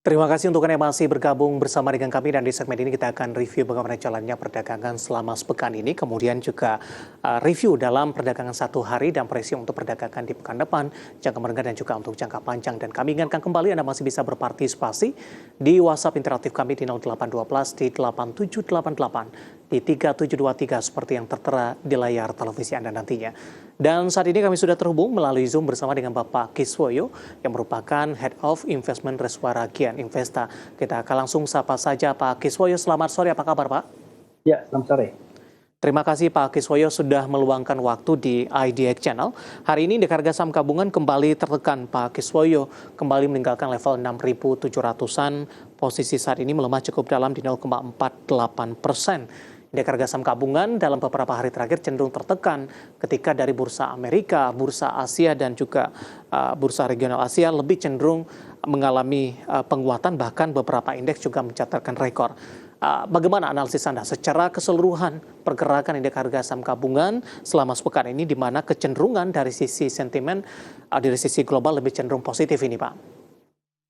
Terima kasih untuk Anda yang masih bergabung bersama dengan kami dan di segmen ini kita akan review bagaimana jalannya perdagangan selama sepekan ini, kemudian juga review dalam perdagangan satu hari dan prediksi untuk perdagangan di pekan depan, jangka menengah dan juga untuk jangka panjang. Dan kami ingatkan kembali Anda masih bisa berpartisipasi di WhatsApp interaktif kami di 0812 di 8788 di 3723 seperti yang tertera di layar televisi Anda nantinya. Dan saat ini kami sudah terhubung melalui Zoom bersama dengan Bapak Kiswoyo yang merupakan Head of Investment Reswara Gian Investa. Kita akan langsung sapa saja Pak Kiswoyo. Selamat sore, apa kabar Pak? Ya, selamat sore. Terima kasih Pak Kiswoyo sudah meluangkan waktu di IDX Channel. Hari ini indeks harga saham gabungan kembali tertekan. Pak Kiswoyo kembali meninggalkan level 6.700-an. Posisi saat ini melemah cukup dalam di 0,48%. Indeks harga saham gabungan dalam beberapa hari terakhir cenderung tertekan ketika dari bursa Amerika, bursa Asia dan juga bursa regional Asia lebih cenderung mengalami penguatan, bahkan beberapa indeks juga mencatatkan rekor. Bagaimana analisis Anda secara keseluruhan pergerakan indeks harga saham gabungan selama sepekan ini, di mana kecenderungan dari sisi sentimen dari sisi global lebih cenderung positif ini Pak?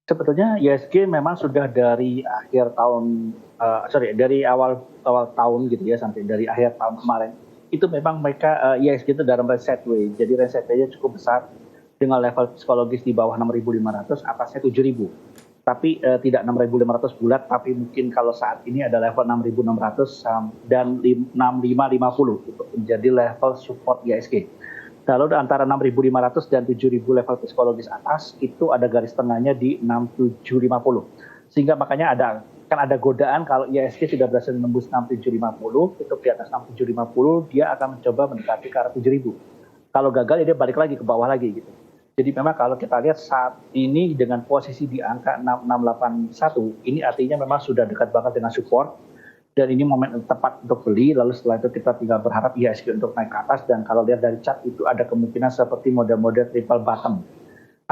Sebetulnya ISG memang sudah dari akhir tahun, dari awal tahun gitu ya, sampai dari akhir tahun kemarin, itu memang mereka ISG itu dalam reset way. Jadi reset way-nya cukup besar dengan level psikologis di bawah 6.500, atasnya 7.000. Tapi tidak 6.500 bulat, tapi mungkin kalau saat ini ada level 6.600 dan 6.550 untuk menjadi level support ISG. Lalu antara 6.500 dan 7.000 level psikologis atas itu ada garis tengahnya di 6.750. Sehingga makanya ada godaan kalau ISG tidak berhasil menembus 6.750, itu di atas 6.750 dia akan mencoba mendekati ke arah 7.000. Kalau gagal ya dia balik lagi ke bawah lagi gitu. Jadi memang kalau kita lihat saat ini dengan posisi di angka 6681, ini artinya memang sudah dekat banget dengan support. Dan ini momen tepat untuk beli, lalu setelah itu kita tinggal berharap IHSG untuk naik ke atas. Dan kalau lihat dari chart itu ada kemungkinan seperti model-model triple bottom.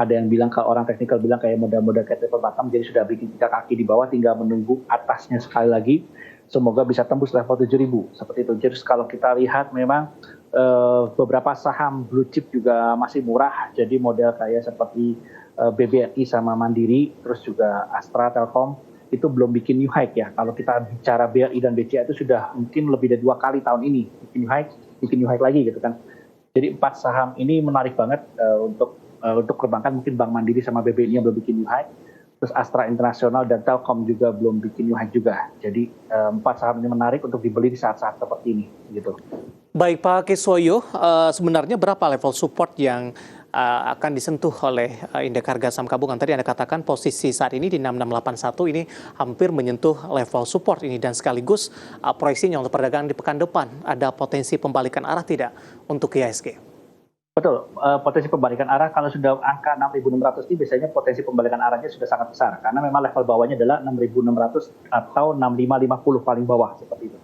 Ada yang bilang, kalau orang teknikal bilang kayak model-model kayak triple bottom, jadi sudah bikin 3 kaki di bawah, tinggal menunggu atasnya sekali lagi. Semoga bisa tembus level 7.000, seperti itu. Jadi kalau kita lihat memang beberapa saham blue chip juga masih murah, jadi model kayak seperti BBRI sama Mandiri, terus juga Astra, Telkom, itu belum bikin new high ya. Kalau kita bicara BRI dan BCA itu sudah mungkin lebih dari 2 kali tahun ini bikin new high lagi gitu kan. Jadi 4 saham ini menarik banget untuk perbankan. Mungkin Bank Mandiri sama BBRI yang belum bikin new high. Terus Astra Internasional dan Telkom juga belum bikin new high juga. Jadi 4 saham ini menarik untuk dibeli di saat-saat seperti ini gitu. Baik Pak Kiswoyo, sebenarnya berapa level support yang akan disentuh oleh indeks harga saham gabungan? Tadi Anda katakan posisi saat ini di 6681 ini hampir menyentuh level support ini, dan sekaligus proyeksinya untuk perdagangan di pekan depan ada potensi pembalikan arah tidak untuk IHSG? Betul, potensi pembalikan arah kalau sudah angka 6.600 ini biasanya potensi pembalikan arahnya sudah sangat besar, karena memang level bawahnya adalah 6.600 atau 6.550 paling bawah seperti itu.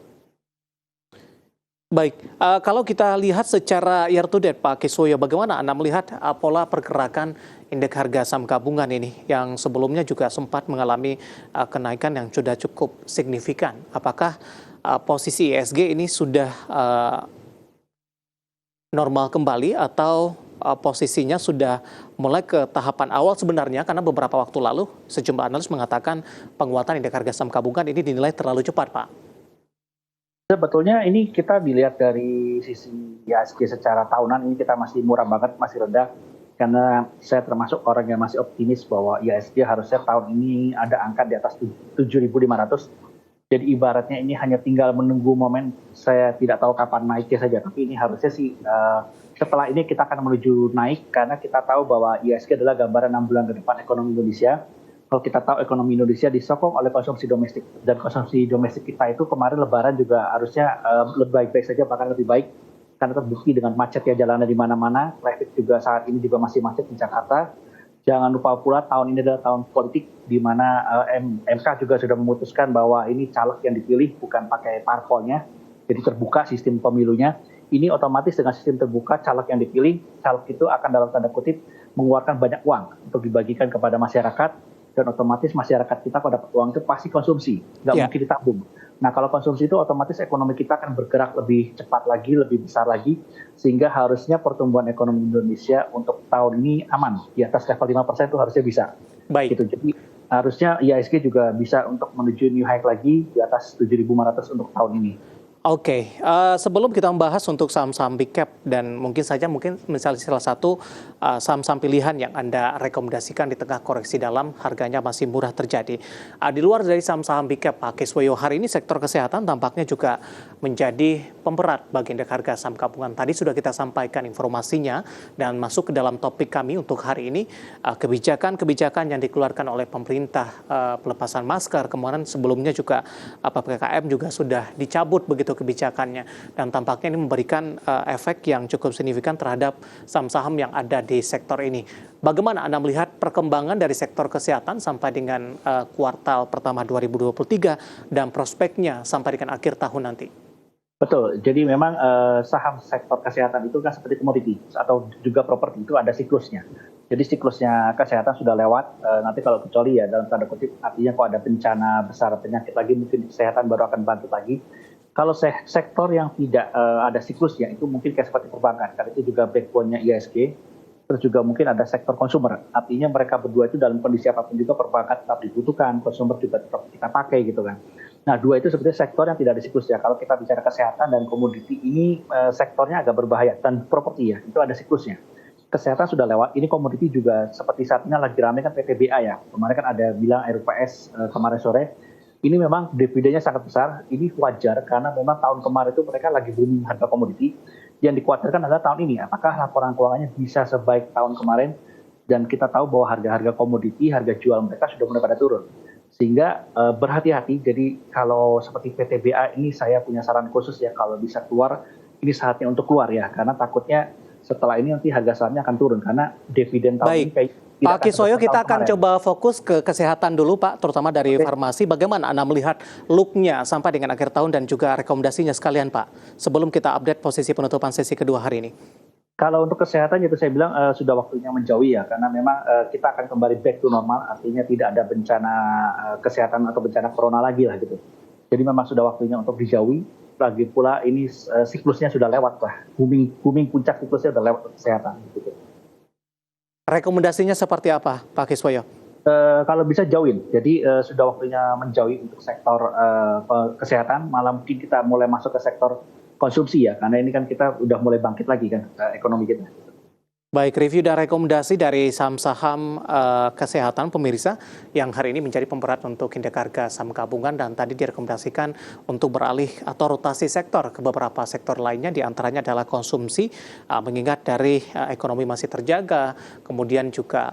Baik, kalau kita lihat secara year to date Pak Kiswoyo, bagaimana Anda melihat pola pergerakan indeks harga saham gabungan ini yang sebelumnya juga sempat mengalami kenaikan yang sudah cukup signifikan? Apakah posisi ISG ini sudah normal kembali atau posisinya sudah mulai ke tahapan awal sebenarnya, karena beberapa waktu lalu sejumlah analis mengatakan penguatan indeks harga saham gabungan ini dinilai terlalu cepat Pak? Sebetulnya ini kita dilihat dari sisi IHSG secara tahunan ini kita masih murah banget, masih rendah. Karena saya termasuk orang yang masih optimis bahwa IHSG harusnya tahun ini ada angka di atas 7.500. Jadi ibaratnya ini hanya tinggal menunggu momen, saya tidak tahu kapan naiknya saja. Tapi ini harusnya sih setelah ini kita akan menuju naik, karena kita tahu bahwa IHSG adalah gambaran 6 bulan ke depan ekonomi Indonesia. Kalau kita tahu ekonomi Indonesia disokong oleh konsumsi domestik, dan konsumsi domestik kita itu kemarin Lebaran juga harusnya lebih baik-baik saja, bahkan lebih baik, karena terbukti dengan macetnya jalannya di mana-mana. Traffic juga saat ini juga masih macet di Jakarta. Jangan lupa pula tahun ini adalah tahun politik, di mana MK juga sudah memutuskan bahwa ini caleg yang dipilih bukan pakai parpolnya, jadi terbuka sistem pemilunya. Ini otomatis dengan sistem terbuka, caleg yang dipilih, caleg itu akan dalam tanda kutip mengeluarkan banyak uang untuk dibagikan kepada masyarakat. Dan otomatis masyarakat kita kalau dapat uang itu pasti konsumsi, nggak mungkin ditabung. Nah kalau konsumsi itu otomatis ekonomi kita akan bergerak lebih cepat lagi, lebih besar lagi, sehingga harusnya pertumbuhan ekonomi Indonesia untuk tahun ini aman, di atas level 5% itu harusnya bisa. Baik. Gitu. Jadi Harusnya IHSG juga bisa untuk menuju new high lagi di atas 7.500 untuk tahun ini. Oke, sebelum kita membahas untuk saham-saham big cap dan mungkin misalnya salah satu saham-saham pilihan yang Anda rekomendasikan di tengah koreksi dalam harganya masih murah terjadi. Di luar dari saham-saham big cap, Pak Kiswoyo, hari ini sektor kesehatan tampaknya juga menjadi pemberat bagi indeks harga saham gabungan. Tadi sudah kita sampaikan informasinya dan masuk ke dalam topik kami untuk hari ini, kebijakan-kebijakan yang dikeluarkan oleh pemerintah, pelepasan masker, kemarin sebelumnya juga PPKM juga sudah dicabut begitu kebijakannya, dan tampaknya ini memberikan efek yang cukup signifikan terhadap saham-saham yang ada di sektor ini. Bagaimana Anda melihat perkembangan dari sektor kesehatan sampai dengan kuartal pertama 2023 dan prospeknya sampai dengan akhir tahun nanti? Betul, jadi memang saham sektor kesehatan itu kan seperti komoditi atau juga properti, itu ada siklusnya. Jadi siklusnya kesehatan sudah lewat, nanti kalau kecuali ya dalam tanda kutip, artinya kalau ada bencana besar penyakit lagi, mungkin kesehatan baru akan bangkit lagi. Kalau sektor yang tidak ada siklusnya, itu mungkin kayak seperti perbankan, karena itu juga backbone-nya IHSG. Terus juga mungkin ada sektor consumer, artinya mereka berdua itu dalam kondisi apapun juga perbankan tetap dibutuhkan, consumer juga tetap kita pakai gitu kan. Nah, dua itu sebetulnya sektor yang tidak ada siklusnya. Kalau kita bicara kesehatan dan komoditi ini sektornya agak berbahaya, dan properti ya, itu ada siklusnya. Kesehatan sudah lewat, ini komoditi juga seperti saat ini lagi ramai kan PTBA ya. Kemarin kan ada bilang RUPS kemarin sore. Ini memang dividennya sangat besar, ini wajar karena memang tahun kemarin itu mereka lagi booming harga komoditi. Yang dikhawatirkan adalah tahun ini, apakah laporan keuangannya bisa sebaik tahun kemarin, dan kita tahu bahwa harga-harga komoditi, harga jual mereka sudah mulai pada turun. Sehingga berhati-hati, jadi kalau seperti PTBA ini saya punya saran khusus ya, kalau bisa keluar, ini saatnya untuk keluar ya, karena takutnya setelah ini nanti harga sahamnya akan turun, karena dividen tahun ini kayak Pak Kiswoyo, kita akan coba fokus ke kesehatan dulu Pak, terutama dari farmasi. Bagaimana Anda melihat look-nya sampai dengan akhir tahun dan juga rekomendasinya sekalian Pak, sebelum kita update posisi penutupan sesi kedua hari ini? Kalau untuk kesehatan itu saya bilang sudah waktunya menjauhi ya, karena memang kita akan kembali back to normal, artinya tidak ada bencana kesehatan atau bencana corona lagi lah gitu. Jadi memang sudah waktunya untuk dijauhi. Lagi pula ini siklusnya sudah lewat lah, booming puncak siklusnya sudah lewat kesehatan gitu. Rekomendasinya seperti apa, Pak Kiswoyo? Kalau bisa jauhin, jadi sudah waktunya menjauhi untuk sektor kesehatan, malah mungkin kita mulai masuk ke sektor konsumsi ya, karena ini kan kita udah mulai bangkit lagi kan ekonomi kita. Baik, review dan rekomendasi dari saham-saham kesehatan pemirsa yang hari ini menjadi pemberat untuk indeks harga saham gabungan, dan tadi direkomendasikan untuk beralih atau rotasi sektor ke beberapa sektor lainnya, diantaranya adalah konsumsi, mengingat dari ekonomi masih terjaga, kemudian juga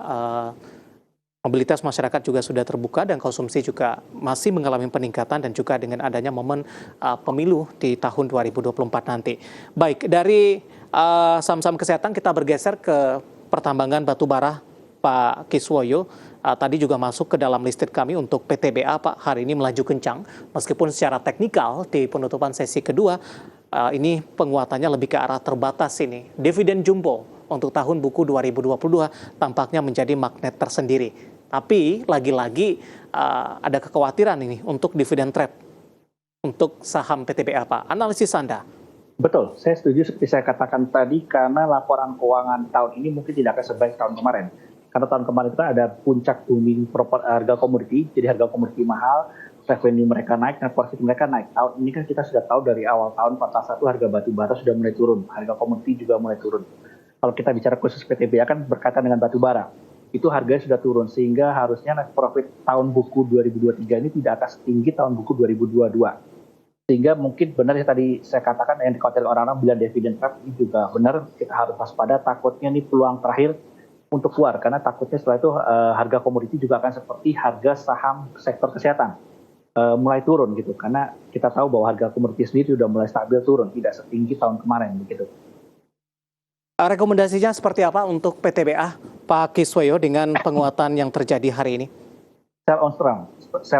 mobilitas masyarakat juga sudah terbuka dan konsumsi juga masih mengalami peningkatan, dan juga dengan adanya momen pemilu di tahun 2024 nanti. Baik, dari saham-saham kesehatan kita bergeser ke pertambangan batubara, Pak Kiswoyo. Tadi juga masuk ke dalam listed kami untuk PTBA, Pak, hari ini melaju kencang. Meskipun secara teknikal di penutupan sesi kedua, ini penguatannya lebih ke arah terbatas ini. Dividen jumbo untuk tahun buku 2022 tampaknya menjadi magnet tersendiri. Tapi lagi-lagi ada kekhawatiran ini untuk dividen trap untuk saham PTBA, Pak. Analisis Anda? Betul, saya setuju seperti saya katakan tadi, karena laporan keuangan tahun ini mungkin tidak akan sebaik tahun kemarin. Karena tahun kemarin itu ada puncak booming harga komoditi, jadi harga komoditi mahal, revenue mereka naik, dan profit mereka naik. Tahun ini kan kita sudah tahu dari awal tahun kuartal 1 harga batu bara sudah mulai turun, harga komoditi juga mulai turun. Kalau kita bicara khusus PTBA kan berkaitan dengan batu bara, itu harganya sudah turun, sehingga harusnya net profit tahun buku 2023 ini tidak akan setinggi tahun buku 2022. Sehingga mungkin benar ya tadi saya katakan yang dikhawatirkan orang-orang bilang dividen trap, ini juga benar, kita harus waspada, takutnya ini peluang terakhir untuk keluar, karena takutnya setelah itu harga komoditi juga akan seperti harga saham sektor kesehatan mulai turun gitu, karena kita tahu bahwa harga komoditi sendiri sudah mulai stabil turun, tidak setinggi tahun kemarin begitu. Rekomendasinya seperti apa untuk PTBA, Pak Kiswoyo, dengan penguatan yang terjadi hari ini? Sell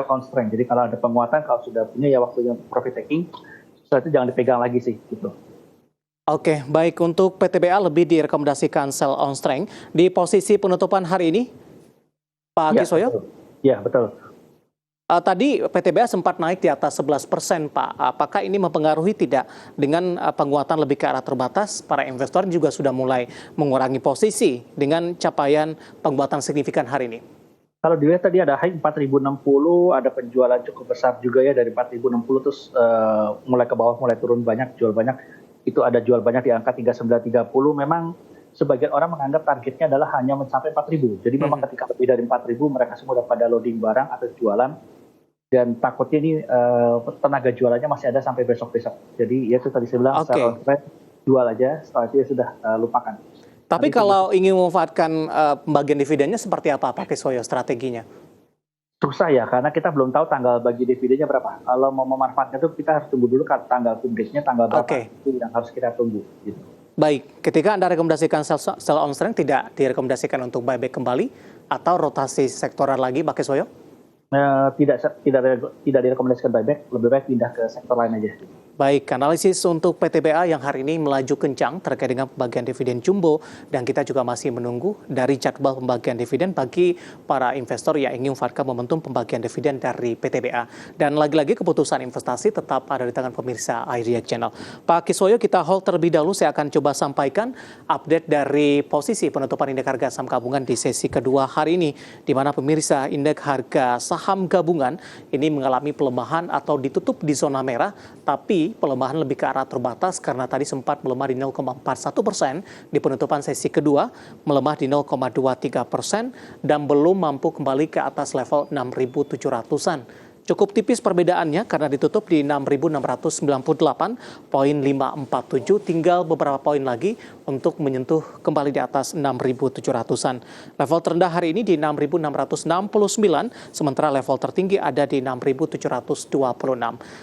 on strength. Jadi kalau ada penguatan, kalau sudah punya ya waktunya profit taking, setelah itu jangan dipegang lagi sih gitu. Oke, baik, untuk PTBA lebih direkomendasikan sell on strength di posisi penutupan hari ini, Pak Kiswoyo? Ya, betul. Tadi PTBA sempat naik di atas 11%, Pak. Apakah ini mempengaruhi tidak dengan penguatan lebih ke arah terbatas? Para investor juga sudah mulai mengurangi posisi dengan capaian penguatan signifikan hari ini. Kalau dilihat tadi ada high 4.060, ada penjualan cukup besar juga ya dari 4.060 terus mulai ke bawah mulai turun banyak, jual banyak. Itu ada jual banyak di angka 3930. Memang sebagian orang menganggap targetnya adalah hanya mencapai 4.000. Jadi memang ketika lebih dari 4.000 mereka semua udah pada loading barang atau jualan dan takutnya ini tenaga jualannya masih ada sampai besok-besok. Jadi ya itu tadi saya bilang secara trend jual aja, setelah itu ya sudah lupakan. Tapi kalau ingin memanfaatkan pembagian dividennya seperti apa Pak Kiswoyo strateginya? Susah ya, karena kita belum tahu tanggal bagi dividennya berapa. Kalau mau memanfaatkan itu kita harus tunggu dulu tanggal publiknya tanggal berapa. Itu yang harus kita tunggu. Gitu. Baik, ketika Anda rekomendasikan sell on strength tidak direkomendasikan untuk buyback kembali atau rotasi sektoral lagi Pak Kiswoyo? Tidak direkomendasikan buyback, lebih baik pindah ke sektor lain aja. Baik, analisis untuk PTBA yang hari ini melaju kencang terkait dengan pembagian dividen jumbo dan kita juga masih menunggu dari jadwal pembagian dividen bagi para investor yang ingin memanfaatkan momentum pembagian dividen dari PTBA. Dan lagi-lagi keputusan investasi tetap ada di tangan pemirsa IDX Channel. Pak Kiswoyo, kita hold terlebih dahulu. Saya akan coba sampaikan update dari posisi penutupan indeks harga saham gabungan di sesi kedua hari ini, di mana pemirsa indeks harga saham gabungan ini mengalami pelemahan atau ditutup di zona merah, tapi pelemahan lebih ke arah terbatas karena tadi sempat melemah di 0,41% di penutupan sesi kedua, melemah di 0,23% dan belum mampu kembali ke atas level 6.700-an. Cukup tipis perbedaannya karena ditutup di 6.698,547, tinggal beberapa poin lagi untuk menyentuh kembali di atas 6.700-an. Level terendah hari ini di 6.669, sementara level tertinggi ada di 6.726.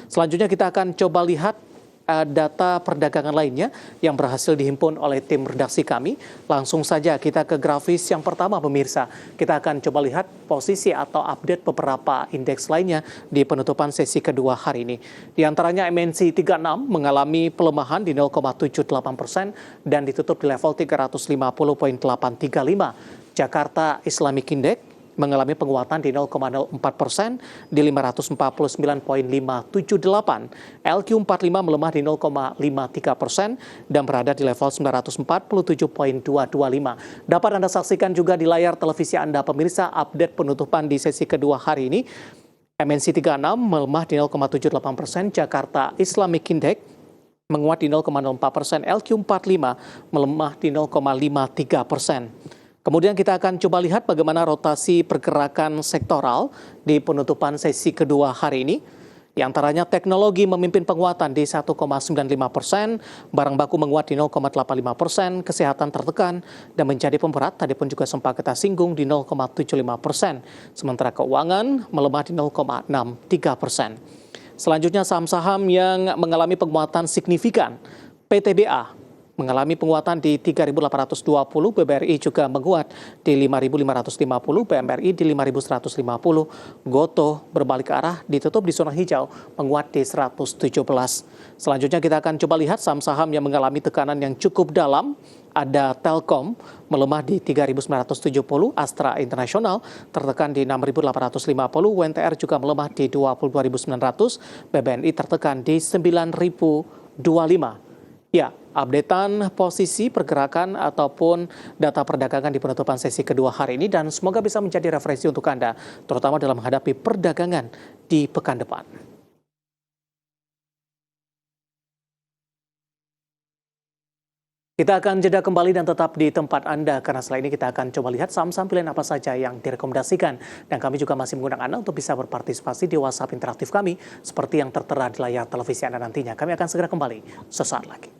Selanjutnya kita akan coba lihat data perdagangan lainnya yang berhasil dihimpun oleh tim redaksi kami. Langsung saja kita ke grafis yang pertama pemirsa. Kita akan coba lihat posisi atau update beberapa indeks lainnya di penutupan sesi kedua hari ini. Di antaranya MNC 36 mengalami pelemahan di 0,78% dan ditutup di level 350.835. Jakarta Islamic Index mengalami penguatan di 0,04% di 549.578. LQ45 melemah di 0,53% dan berada di level 947.225. Dapat Anda saksikan juga di layar televisi Anda pemirsa update penutupan di sesi kedua hari ini. MNC 36 melemah di 0,78%, Jakarta Islamic Index menguat di 0,04%, LQ45 melemah di 0,53%. Kemudian kita akan coba lihat bagaimana rotasi pergerakan sektoral di penutupan sesi kedua hari ini. Di antaranya teknologi memimpin penguatan di 1,95%, barang baku menguat di 0,85%, kesehatan tertekan dan menjadi pemberat, tadi pun juga sempat kita singgung di 0,75%. Sementara keuangan melemah di 0,63%. Selanjutnya saham-saham yang mengalami penguatan signifikan. PTBA mengalami penguatan di 3.820, BBRI juga menguat di 5.550, BMRI di 5.150, Gotoh berbalik ke arah ditutup di zona hijau menguat di 117. Selanjutnya kita akan coba lihat saham-saham yang mengalami tekanan yang cukup dalam. Ada Telkom melemah di 3.970, Astra Internasional tertekan di 6.850, WNTR juga melemah di 22.900, BBNI tertekan di 9.025. Ya, updatean posisi pergerakan ataupun data perdagangan di penutupan sesi kedua hari ini dan semoga bisa menjadi referensi untuk Anda, terutama dalam menghadapi perdagangan di pekan depan. Kita akan jeda kembali dan tetap di tempat Anda karena setelah ini kita akan coba lihat saham-saham pilihan apa saja yang direkomendasikan. Dan kami juga masih mengundang Anda untuk bisa berpartisipasi di WhatsApp interaktif kami seperti yang tertera di layar televisi Anda nantinya. Kami akan segera kembali sesaat lagi.